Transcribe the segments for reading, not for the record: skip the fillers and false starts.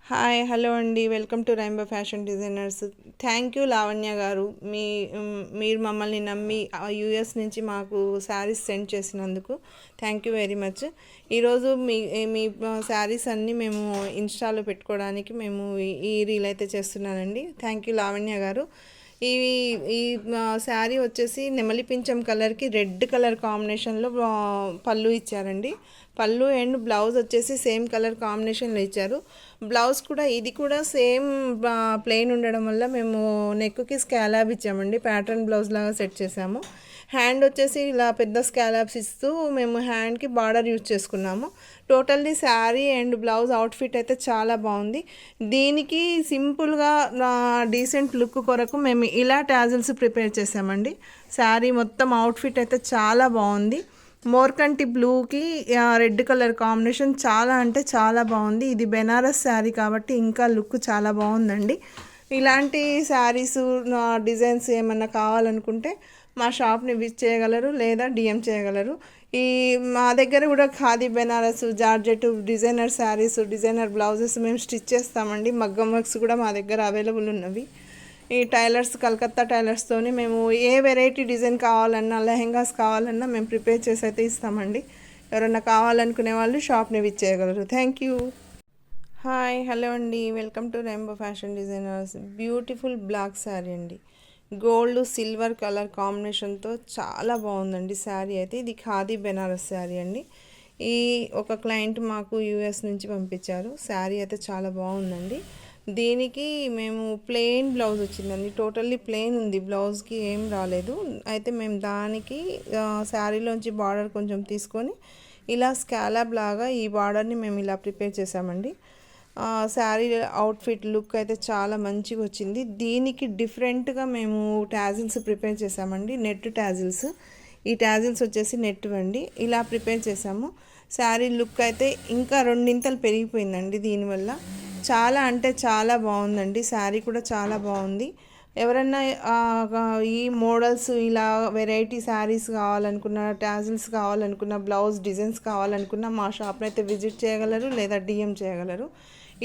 Hello అండి. Welcome to rainbow fashion designers. Thank you Lavanya గారు. మీరు మమ్మల్ని నమ్మి యూఎస్ నుంచి మాకు శారీస్ సెండ్ చేసినందుకు థ్యాంక్ యూ వెరీ మచ్. ఈరోజు మీ మీ శారీస్ అన్నీ మేము ఇన్స్టాలో పెట్టుకోవడానికి మేము ఈ రీల్ అయితే చేస్తున్నానండి. థ్యాంక్ యూ లావణ్య గారు. ఈ ఈ శారీ వచ్చేసి నెమలి పింఛం కలర్కి రెడ్ కలర్ కాంబినేషన్లో పళ్ళు ఇచ్చారండి. పళ్ళు అండ్ బ్లౌజ్ వచ్చేసి సేమ్ కలర్ కాంబినేషన్లో ఇచ్చారు. బ్లౌజ్ కూడా ఇది కూడా సేమ్ ప్లెయిన్ ఉండడం వల్ల మేము నెక్కి స్కాలాబ్ ఇచ్చామండి. ప్యాటర్న్ బ్లౌజ్ లాగా సెట్ చేసాము. హ్యాండ్ వచ్చేసి ఇలా పెద్ద స్కాలాబ్స్ ఇస్తూ మేము హ్యాండ్కి బార్డర్ యూజ్ చేసుకున్నాము. Totally sari and blouse outfit అయితే చాలా బాగుంది. దీనికి సింపుల్గా డీసెంట్ లుక్ కొరకు మేము ఇలా టాజిల్స్ ప్రిపేర్ చేసామండి. శారీ మొత్తం అవుట్ఫిట్ అయితే చాలా బాగుంది. మోర్కంటి బ్లూకి రెడ్ కలర్ కాంబినేషన్ చాలా అంటే చాలా బాగుంది. ఇది బెనారస్ శారీ కాబట్టి ఇంకా లుక్ చాలా బాగుందండి. ఇలాంటి శారీస్ డిజైన్స్ ఏమన్నా కావాలనుకుంటే మా షాప్ని విజిట్ చేయగలరు లేదా డిఎం చేయగలరు. మా దగ్గర కూడా khadi Banaras georgette designer sarees designer blouses మేము స్టిచ్ చేస్తామండి. మగ్గం వర్క్స్ కూడా మా దగ్గర అవైలబుల్ ఉన్నవి. ఈ టైలర్స్ కలకత్తా టైలర్స్తోని మేము ఏ వెరైటీ డిజైన్ కావాలన్నా లెహెంగాస్ కావాలన్నా మేము ప్రిపేర్ చేసి అయితే ఇస్తామండి. ఎవరైనా కావాలనుకునే వాళ్ళు షాప్ని విజిట్ చేయగలరు. Thank you. హలో అండి. Welcome to rainbow fashion designers. Beautiful black sari అండి. గోల్డ్ సిల్వర్ కలర్ కాంబినేషన్తో చాలా బాగుందండి శారీ అయితే. ఇది ఖాదీ బెనారస్ శారీ అండి. ఒక క్లయింట్ మాకు యూఎస్ నుంచి పంపించారు. శారీ అయితే చాలా బాగుందండి. దీనికి మేము ప్లెయిన్ బ్లౌజ్ వచ్చిందండి. టోటల్లీ ప్లెయిన్ ఉంది, బ్లౌజ్కి ఏం రాలేదు. అయితే మేము దానికి శారీలోంచి బార్డర్ కొంచెం తీసుకొని ఇలా స్కాలప్ లాగా ఈ బార్డర్ని మేము ఇలా ప్రిపేర్ చేసామండి. శారీ అవుట్ఫిట్ లుక్ అయితే చాలా మంచిగా వచ్చింది. దీనికి డిఫరెంట్గా మేము టాజిల్స్ ప్రిపేర్ చేసామండి. Net tassels. ఈ టాజిల్స్ వచ్చేసి నెట్ అండి. ఇలా ప్రిపేర్ చేసాము. శారీ లుక్ అయితే ఇంకా రెండింతలు పెరిగిపోయిందండి దీనివల్ల. చాలా అంటే చాలా బాగుందండి. శారీ కూడా చాలా బాగుంది. ఎవరన్నా ఈ మోడల్స్ ఇలా వెరైటీ శారీస్ కావాలనుకున్న, టాజిల్స్ కావాలనుకున్న, బ్లౌజ్ డిజైన్స్ కావాలనుకున్న మా షాప్ని అయితే విజిట్ చేయగలరు లేదా డిఎం చేయగలరు.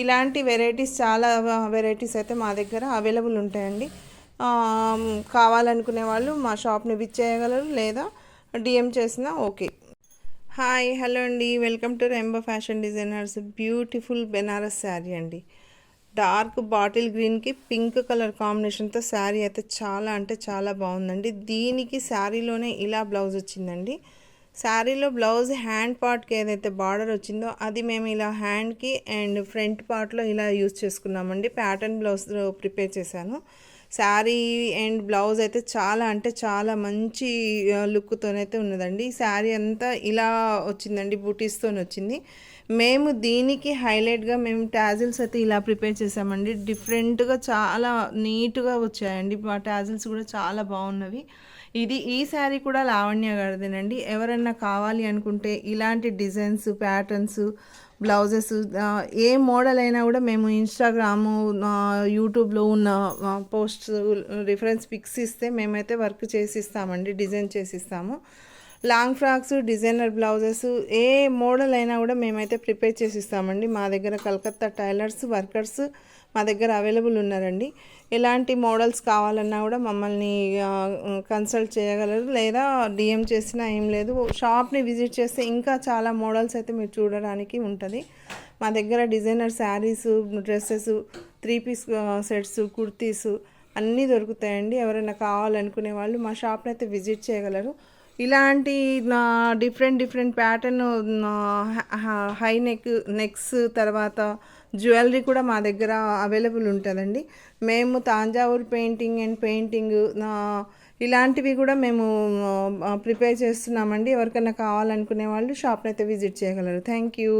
ఇలాంటి వెరైటీస్ చాలా వెరైటీస్ అయితే మా దగ్గర అవైలబుల్ ఉంటాయండి. కావాలనుకునే వాళ్ళు మా షాప్ని విజిట్ చేయగలరు లేదా డిఎం చేసినా ఓకే. హలో అండి. Welcome to rainbow fashion designers. Beautiful Banaras saree అండి. డార్క్ బాటిల్ గ్రీన్కి పింక్ కలర్ కాంబినేషన్తో శారీ అయితే చాలా అంటే చాలా బాగుందండి. దీనికి శారీలోనే ఇలా బ్లౌజ్ వచ్చిందండి. శారీలో బ్లౌజ్ హ్యాండ్ పార్ట్కి ఏదైతే బార్డర్ వచ్చిందో అది మేము ఇలా హ్యాండ్కి అండ్ ఫ్రంట్ పార్ట్లో ఇలా యూజ్ చేసుకున్నామండి. ప్యాటర్న్ బ్లౌజ్ ప్రిపేర్ చేశాను. శారీ అండ్ బ్లౌజ్ అయితే చాలా అంటే చాలా మంచి లుక్తోనైతే ఉన్నదండి. శారీ అంతా ఇలా వచ్చిందండి, బూటీస్తో వచ్చింది. మేము దీనికి హైలైట్గా మేము టాజిల్స్ అయితే ఇలా ప్రిపేర్ చేసామండి. డిఫరెంట్గా చాలా నీట్గా వచ్చాయండి. మా టాజిల్స్ కూడా చాలా బాగున్నవి. ఈ శారీ కూడా లావణ్య గారిదేనండి. ఎవరన్నా కావాలి అనుకుంటే ఇలాంటి డిజైన్స్ ప్యాటర్న్స్ బ్లౌజెస్ ఏ మోడల్ అయినా కూడా మేము ఇన్స్టాగ్రాము యూట్యూబ్లో ఉన్న పోస్ట్ రిఫరెన్స్ పిక్స్ ఇస్తే మేమైతే వర్క్ చేసిస్తామండి, డిజైన్ చేసిస్తాము. లాంగ్ ఫ్రాక్స్ డిజైనర్ బ్లౌజెస్ ఏ మోడల్ అయినా కూడా మేమైతే ప్రిపేర్ చేసిస్తామండి. మా దగ్గర కలకత్తా టైలర్స్ వర్కర్స్ మా దగ్గర అవైలబుల్ ఉన్నారండి. ఎలాంటి మోడల్స్ కావాలన్నా కూడా మమ్మల్ని కన్సల్ట్ చేయగలరు లేదా డిఎం చేసినా ఏం లేదు. షాప్ని విజిట్ చేస్తే ఇంకా చాలా మోడల్స్ అయితే మీరు చూడడానికి ఉంటుంది. మా దగ్గర designer sarees, dresses, 3 piece sets, kurtis అన్నీ దొరుకుతాయండి. ఎవరైనా కావాలనుకునే వాళ్ళు మా షాప్ని అయితే విజిట్ చేయగలరు. ఇలాంటి డిఫరెంట్ ప్యాటర్న్ హై నెక్స్ తర్వాత జ్యువెలరీ కూడా మా దగ్గర అవైలబుల్ ఉంటుందండి. మేము తాంజావూర్ పెయింటింగ్ ఇలాంటివి కూడా మేము ప్రిపేర్ చేస్తున్నామండి. ఎవరికైనా కావాలనుకునే వాళ్ళు షాప్ని అయితే విజిట్ చేయగలరు. Thank you.